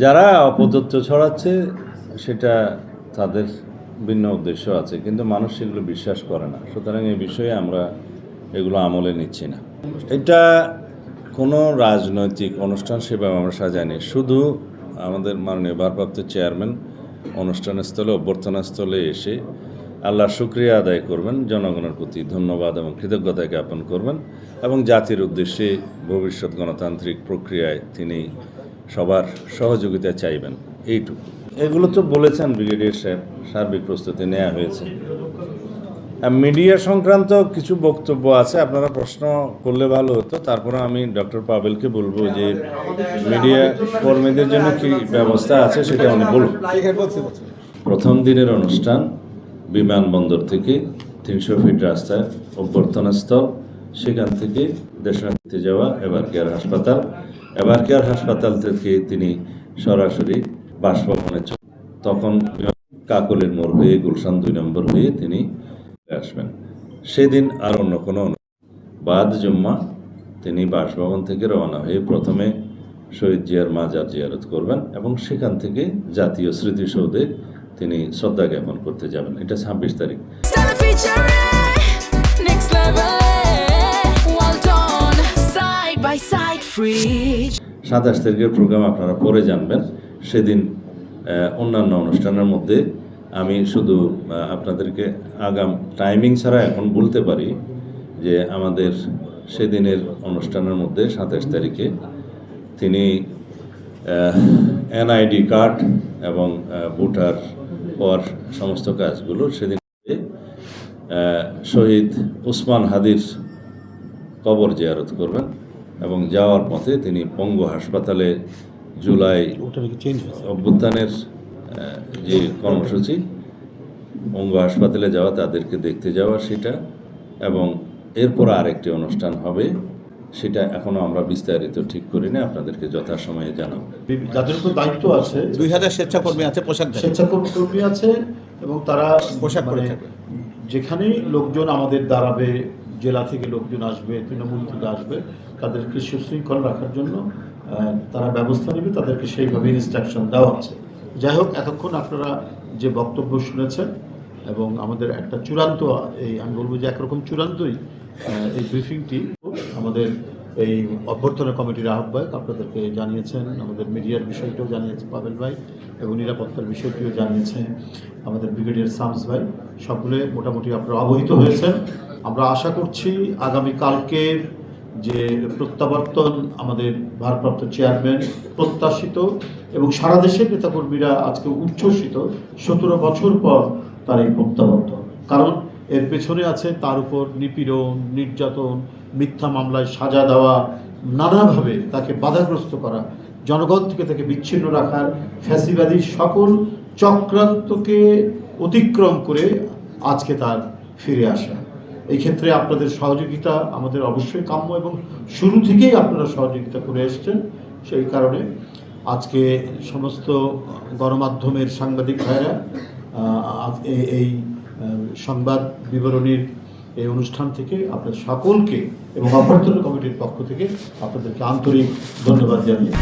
যারা অপতথ্য ছড়াচ্ছে সেটা তাদের ভিন্ন উদ্দেশ্য আছে, কিন্তু মানুষ সেগুলো বিশ্বাস করে না। সুতরাং এই বিষয়ে আমরা এগুলো আমলে নিচ্ছি না। এটা কোনো রাজনৈতিক অনুষ্ঠান সেভাবে আমরা সাজাইনি। শুধু আমাদের মাননীয় ভারপ্রাপ্ত চেয়ারম্যান অনুষ্ঠানের স্থলে, অভ্যর্থনা স্থলে এসে আল্লাহর শুকরিয়া আদায় করবেন, জনগণের প্রতি ধন্যবাদ এবং কৃতজ্ঞতা জ্ঞাপন করবেন এবং জাতির উদ্দেশ্যে ভবিষ্যৎ গণতান্ত্রিক প্রক্রিয়ায় তিনি সবার সহযোগিতা চাইবেন, এইটুকু। এগুলো তো বলেছেন ব্রিগেডিয়ার সাহেব, সার্বিক প্রস্তুতি নেওয়া হয়েছে। মিডিয়া সংক্রান্ত কিছু বক্তব্য আছে, আপনারা প্রশ্ন করলে ভালো হতো। তারপরে আমি ডক্টর পাবেলকে বলবো যে মিডিয়া কর্মীদের জন্য কি ব্যবস্থা আছে সেটা উনি বলুন। প্রথম দিনের অনুষ্ঠান বিমানবন্দর থেকে 300 ফিট রাস্তায় অভ্যর্থনা স্থল, সেখান থেকে দেশনাথে যাওয়া এভার কেয়ার হাসপাতাল, এভার কেয়ার হাসপাতাল থেকে তিনি সরাসরি বাসভবনে তখন কাকলের মোড় হয়ে গুলশান 2 নম্বর হয়ে তিনি আসবেন। সেদিন আর অন্য কোনো বাদ জুম্মা তিনি বাসভবন থেকে রওনা হয়ে প্রথমে শহীদ জিয়ার মাজার জিয়ারত করবেন এবং সেখান থেকে জাতীয় স্মৃতিসৌধে তিনি শ্রদ্ধা জ্ঞাপন করতে যাবেন। এটা 26 তারিখ। 27 তারিখের প্রোগ্রাম আপনারা পরে জানবেন। সেদিন অন্যান্য অনুষ্ঠানের মধ্যে আমি শুধু আপনাদেরকে আগাম টাইমিং ছাড়া এখন বলতে পারি যে আমাদের সেদিনের অনুষ্ঠানের মধ্যে 27 তারিখে তিনি এনআইডি কার্ড এবং ভোটার হওয়ার সমস্ত কাজগুলো সেদিন শহীদ ওসমান হাদির কবর জিয়ারত করবেন এবং যাওয়ার পথে তিনি পঙ্গু হাসপাতালে জুলাই অভ্যুত্থানের যে কর্মসূচি, পঙ্গু হাসপাতালে যাওয়া, তাদেরকে দেখতে যাওয়া সেটা, এবং এরপর আরেকটি অনুষ্ঠান হবে, সেটা এখনো আমরা বিস্তারিত ঠিক করি না, আপনাদেরকে যথাসময়ে জানাবো। যাদের উপর দায়িত্ব আছে 2000 স্বেচ্ছাকর্মী আছে, স্বেচ্ছাকর্মী আছে এবং তারা পোশাক পরে থাকবে। যেখানেই লোকজন আমাদের দাঁড়াবে, জেলা থেকে লোকজন আসবে, তৃণমূল থেকে আসবে, তাদেরকে সুশৃঙ্খল রাখার জন্য তারা ব্যবস্থা নেবে, তাদেরকে সেইভাবে ইনস্ট্রাকশন দেওয়া আছে। যাই হোক, এতক্ষণ আপনারা যে বক্তব্য শুনেছেন এবং আমাদের একটা চূড়ান্ত, এই আমি বলবো যে একরকম চূড়ান্তই এই ব্রিফিংটি আমাদের এই অভ্যর্থনা কমিটির আহ্বায়ক আপনাদেরকে জানিয়েছেন, আমাদের মিডিয়ার বিষয়টাও জানিয়েছে পাবেল ভাই এবং নিরাপত্তার বিষয়টিও জানিয়েছেন আমাদের ব্রিগেডিয়ার শামস ভাই। সকলে মোটামুটি আপনারা অবহিত হয়েছেন। আমরা আশা করছি আগামীকালকের যে প্রত্যাবর্তন আমাদের ভারপ্রাপ্ত চেয়ারম্যান প্রত্যাশিত এবং সারা দেশের নেতাকর্মীরা আজকে উচ্ছ্বসিত, 17 বছর পর তার এই প্রত্যাবর্তন। কারণ এর পেছনে আছে তার উপর নিপীড়ন, নির্যাতন, মিথ্যা মামলায় সাজা দেওয়া, নানাভাবে তাকে বাধাগ্রস্ত করা, জনগণ থেকে তাকে বিচ্ছিন্ন রাখার ফ্যাসিবাদী সকল চক্রান্তকে অতিক্রম করে আজকে তার ফিরে আসা। এই ক্ষেত্রে আপনাদের সহযোগিতা আমাদের অবশ্যই কাম্য এবং শুরু থেকেই আপনারা সহযোগিতা করে এসছেন। সেই কারণে আজকে সমস্ত গণমাধ্যমের সাংবাদিক ভাইরা এই সংবাদ বিবরণীর এই অনুষ্ঠান থেকে আপনাদের সকলকে এবং অভ্যর্থনা কমিটির পক্ষ থেকে আপনাদেরকে আন্তরিক ধন্যবাদ জানিয়ে